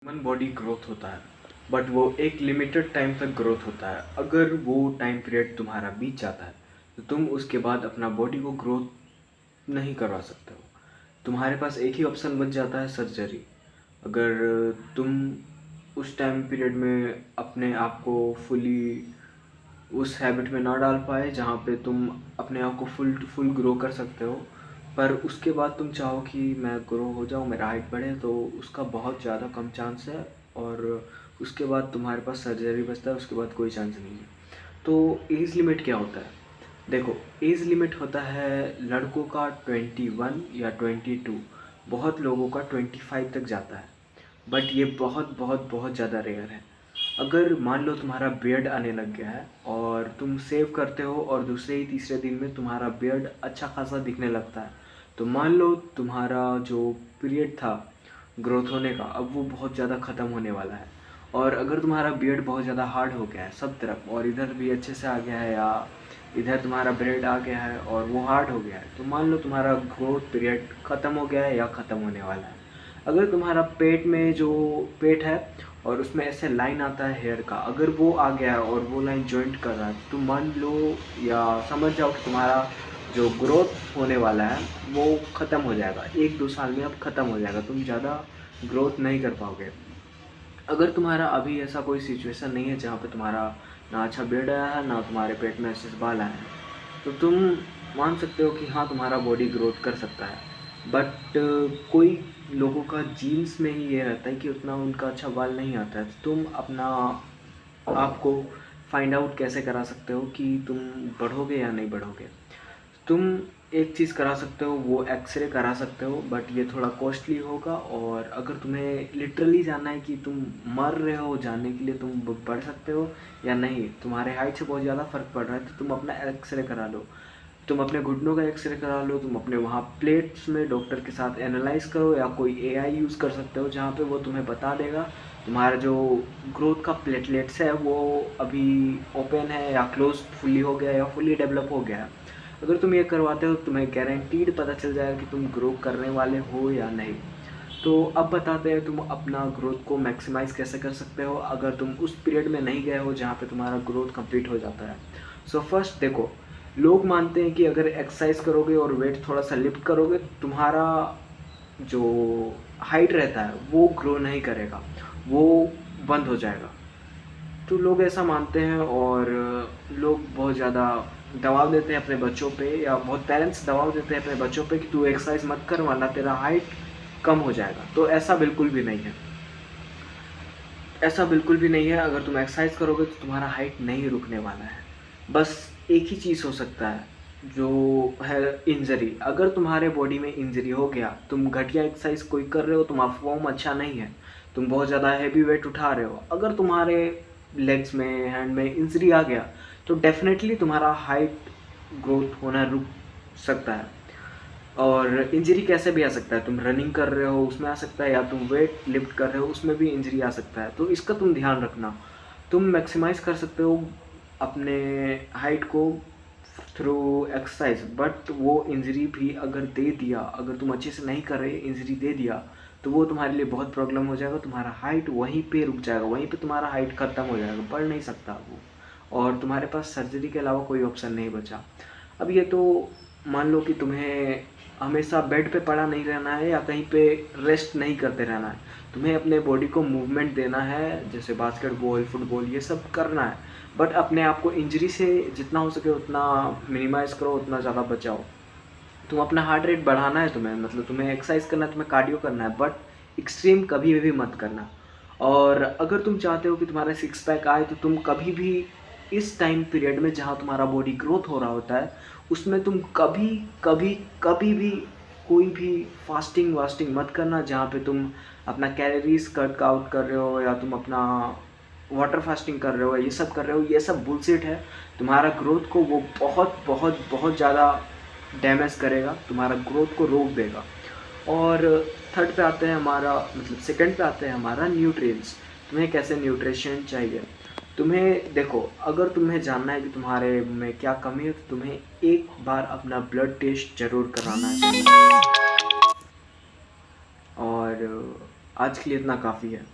Human body growth होता है, but वो एक लिमिटेड टाइम तक ग्रोथ होता है। अगर वो टाइम पीरियड तुम्हारा बीत जाता है तो तुम उसके बाद अपना बॉडी को ग्रोथ नहीं करवा सकते हो। तुम्हारे पास एक ही ऑप्शन बच जाता है, सर्जरी। अगर तुम उस टाइम पीरियड में अपने आप को फुली उस हैबिट में ना डाल पाए जहाँ पे तुम अपने आप को फुल टू फुल ग्रो कर सकते हो, पर उसके बाद तुम चाहो कि मैं ग्रो हो जाऊँ, मेरा हाइट बढ़े, तो उसका बहुत ज़्यादा कम चांस है। और उसके बाद तुम्हारे पास सर्जरी बचता है, उसके बाद कोई चांस नहीं है। तो एज लिमिट क्या होता है? देखो, एज लिमिट होता है लड़कों का 21 या 22, बहुत लोगों का 25 तक जाता है, बट ये बहुत बहुत बहुत ज़्यादा रेयर है। अगर मान लो तुम्हारा बियर्ड आने लग गया है और तुम सेव करते हो और दूसरे ही तीसरे दिन में तुम्हारा बियर्ड अच्छा खासा दिखने लगता है, तो मान लो तुम्हारा जो पीरियड था ग्रोथ होने का, अब वो बहुत ज़्यादा ख़त्म होने वाला है। और अगर तुम्हारा बियर्ड बहुत ज़्यादा हार्ड हो गया है सब तरफ, और इधर भी अच्छे से आ गया है, या इधर तुम्हारा बियर्ड आ गया है और वो हार्ड हो गया है, तो मान लो तुम्हारा ग्रोथ पीरियड ख़त्म हो गया है या ख़त्म होने वाला है। अगर तुम्हारा पेट में जो पेट है और उसमें ऐसे लाइन आता है हेयर का, अगर वो आ गया है और वो लाइन जॉइंट कर रहा है, तो मान लो या समझ जाओ कि तुम्हारा जो ग्रोथ होने वाला है वो ख़त्म हो जाएगा, 1-2 साल में अब ख़त्म हो जाएगा, तुम ज़्यादा ग्रोथ नहीं कर पाओगे। अगर तुम्हारा अभी ऐसा कोई सिचुएशन नहीं है जहाँ पे तुम्हारा ना अच्छा बेड आया है, ना तुम्हारे पेट में ऐसे बाल आए हैं, तो तुम मान सकते हो कि हाँ, तुम्हारा बॉडी ग्रोथ कर सकता है। बट कोई लोगों का जीन्स में ही ये रहता है कि उतना उनका अच्छा बाल नहीं आता है। तो तुम अपना आपको फाइंड आउट कैसे करा सकते हो कि तुम बढ़ोगे या नहीं बढ़ोगे? तुम एक चीज़ करा सकते हो, वो एक्सरे करा सकते हो, बट ये थोड़ा कॉस्टली होगा। और अगर तुम्हें लिटरली जानना है कि तुम मर रहे हो, जानने के लिए तुम बढ़ सकते हो या नहीं, तुम्हारे हाइट से बहुत ज़्यादा फ़र्क पड़ रहा है, तो तुम अपना एक्सरे करा लो। तुम अपने घुटनों का एक्सरे करा लो, तुम अपने वहाँ प्लेट्स में डॉक्टर के साथ एनालाइज करो, या कोई एआई यूज़ कर सकते हो जहाँ पे वो तुम्हें बता देगा तुम्हारा जो ग्रोथ का प्लेटलेट्स है वो अभी ओपन है या क्लोज फुल्ली हो गया या फुल्ली डेवलप हो गया है। अगर तुम ये करवाते हो, तुम्हें गारंटीड पता चल जाएगा कि तुम ग्रो करने वाले हो या नहीं। तो अब बताते हैं तुम अपना ग्रोथ को मैक्सिमाइज़ कैसे कर सकते हो अगर तुम उस पीरियड में नहीं गए हो जहाँ पे तुम्हारा ग्रोथ कंप्लीट हो जाता है। सो फर्स्ट देखो, लोग मानते हैं कि अगर एक्सरसाइज करोगे और वेट थोड़ा सा लिफ्ट करोगे तो तुम्हारा जो हाइट रहता है वो ग्रो नहीं करेगा, वो बंद हो जाएगा। तो लोग ऐसा मानते हैं, और लोग बहुत ज़्यादा दबाव देते हैं अपने बच्चों पे, या बहुत पेरेंट्स दबाव देते हैं अपने बच्चों पे कि तू एक्सरसाइज मत कर वरना तेरा हाइट कम हो जाएगा। तो ऐसा बिल्कुल भी नहीं है, ऐसा बिल्कुल भी नहीं है। अगर तुम एक्सरसाइज करोगे तो तुम्हारा हाइट नहीं रुकने वाला है। बस एक ही चीज़ हो सकता है, जो है इंजरी। अगर तुम्हारे बॉडी में इंजरी हो गया, तुम घटिया एक्सरसाइज कोई कर रहे हो, तुम्हारा फॉर्म अच्छा नहीं है, तुम बहुत ज़्यादा हैवी वेट उठा रहे हो, अगर तुम्हारे लेग्स में, हैंड में इंजरी आ गया, तो डेफिनेटली तुम्हारा हाइट ग्रोथ होना रुक सकता है। और इंजरी कैसे भी आ सकता है, तुम रनिंग कर रहे हो उसमें आ सकता है, या तुम वेट लिफ्ट कर रहे हो उसमें भी इंजरी आ सकता है। तो इसका तुम ध्यान रखना। तुम मैक्सिमाइज़ कर सकते हो अपने हाइट को थ्रू एक्सरसाइज, बट वो इंजरी भी अगर दे दिया, अगर तुम अच्छे से नहीं कर रहे, इंजरी दे दिया, तो वो तुम्हारे लिए बहुत प्रॉब्लम हो जाएगा। तुम्हारा हाइट वहीं पे रुक जाएगा, वहीं पे तुम्हारा हाइट ख़त्म हो जाएगा, बढ़ नहीं सकता वो, और तुम्हारे पास सर्जरी के अलावा कोई ऑप्शन नहीं बचा। अब ये तो मान लो कि तुम्हें हमेशा बेड पे पड़ा नहीं रहना है या कहीं पे रेस्ट नहीं करते रहना है, तुम्हें अपने बॉडी को मूवमेंट देना है, जैसे बास्केटबॉल, फुटबॉल, ये सब करना है। बट अपने आप को इंजरी से जितना हो सके उतना मिनिमाइज़ करो, उतना ज़्यादा बचाओ। तुम अपना हार्ट रेट बढ़ाना है तुम्हें, मतलब तुम्हें एक्सरसाइज करना है, तुम्हें कार्डियो करना है, बट एक्सट्रीम कभी भी मत करना। और अगर तुम चाहते हो कि तुम्हारा सिक्स पैक आए, तो तुम कभी भी इस टाइम पीरियड में जहाँ तुम्हारा बॉडी ग्रोथ हो रहा होता है, उसमें तुम कभी कभी कभी भी कोई भी फास्टिंग वास्टिंग मत करना, जहाँ पे तुम अपना कैलोरीज कट आउट कर रहे हो, या तुम अपना वाटर फास्टिंग कर रहे हो, ये सब कर रहे हो, ये सब बुलशिट है। तुम्हारा ग्रोथ को वो बहुत बहुत बहुत ज़्यादा डैमेज करेगा, तुम्हारा ग्रोथ को रोक देगा। और थर्ड पे आते हैं हमारा, मतलब सेकंड पे आते हैं हमारा न्यूट्रिएंट्स। तुम्हें कैसे न्यूट्रिशन चाहिए? तुम्हें देखो, अगर तुम्हें जानना है कि तुम्हारे में क्या कमी है, तो तुम्हें एक बार अपना ब्लड टेस्ट ज़रूर कराना चाहिए। और आज के लिए इतना काफ़ी है।